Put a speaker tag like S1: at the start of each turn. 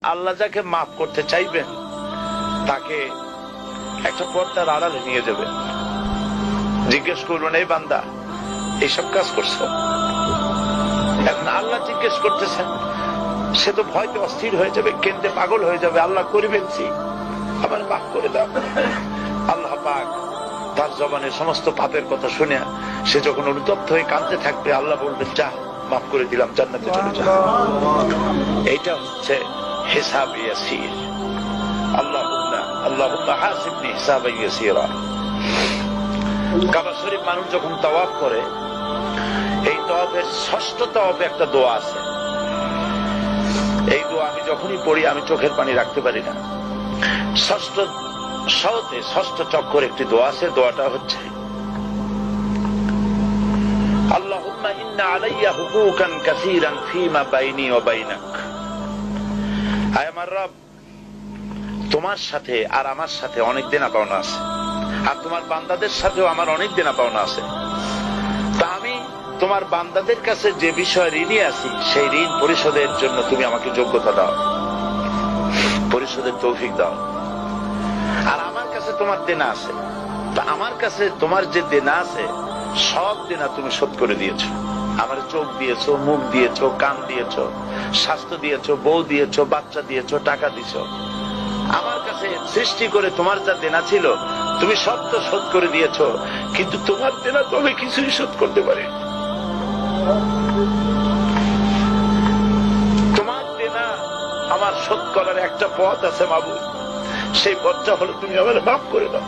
S1: আল্লাহ যাকে মাফ করতে চাইবেন তাকে একটা পর্দার আড়ালে নিয়ে যাবেন, জিজ্ঞেস করবেন, এই বান্দা এইসব কাজ করছো। এখন আল্লাহ জিজ্ঞেস করতেছেন, সে তো ভয়তে অস্থির হয়ে যাবে, কেন্দ্রে পাগল হয়ে যাবে, আল্লাহ করে ফেলছি, আবার মাফ করে দাও। আল্লাহ পাক তার জবানের সমস্ত পাপের কথা শুনে সে যখন অনুতপ্ত হয়ে কাঁদতে থাকবে, আল্লাহ বলবেন, যা মাফ করে দিলাম, জান্নাতে চলে যা। এইটা হচ্ছে হিসাব ইয়াসির। আল্লাহুম্মা হাসিবনি হিসাবান ইয়াসিরা। কাবা শরীফ মানুষ যখন তাওয়াফ করে, এই তাওয়াফের ষষ্ঠ তাওয়াফে একটা দোয়া আছে। এই দোয়া আমি যখনই পড়ি আমি চোখের পানি রাখতে পারি না। ষষ্ঠ চক্কর একটি দোয়া আছে। দোয়াটা হচ্ছে, আল্লাহুম্মা ইন্না আলাইয়া হুকুকান কাসীরান ফীমা বাইনি ওয়া বাইনাক। আয় আমার রব, তোমার সাথে আর আমার সাথে অনেক দেনা পাওনা আছে, আর তোমার বান্দাদের সাথেও আমার অনেক দেনা পাওনা আছে। তা আমি তোমার বান্দাদের কাছে যে বিষয় ঋণী আছি, সেই ঋণ পরিশোধের জন্য তুমি আমাকে যোগ্যতা দাও, পরিশোধের তৌফিক দাও। আর আমার কাছে তোমার দেনা আছে, তা আমার কাছে তোমার যে দেনা আছে সব দেনা তুমি শোধ করে দিয়েছো। আমার চোখ দিয়েছো, মুখ দিয়েছো, কান দিয়েছো, স্বাস্থ্য দিয়েছো, বউ দিয়েছো, বাচ্চা দিয়েছো, টাকা দিয়েছো। আমার কাছে সৃষ্টি করে তোমার যা দেনা ছিল তুমি সব তো শোধ করে দিয়েছো, কিন্তু তোমার দেনা তো আমি কিছুই শোধ করতে পারি। তোমার দেনা আমার শোধ করার একটা পথ আছে মাবুদ, সেই পথটা হলো তুমি আমার মাফ করে দাও।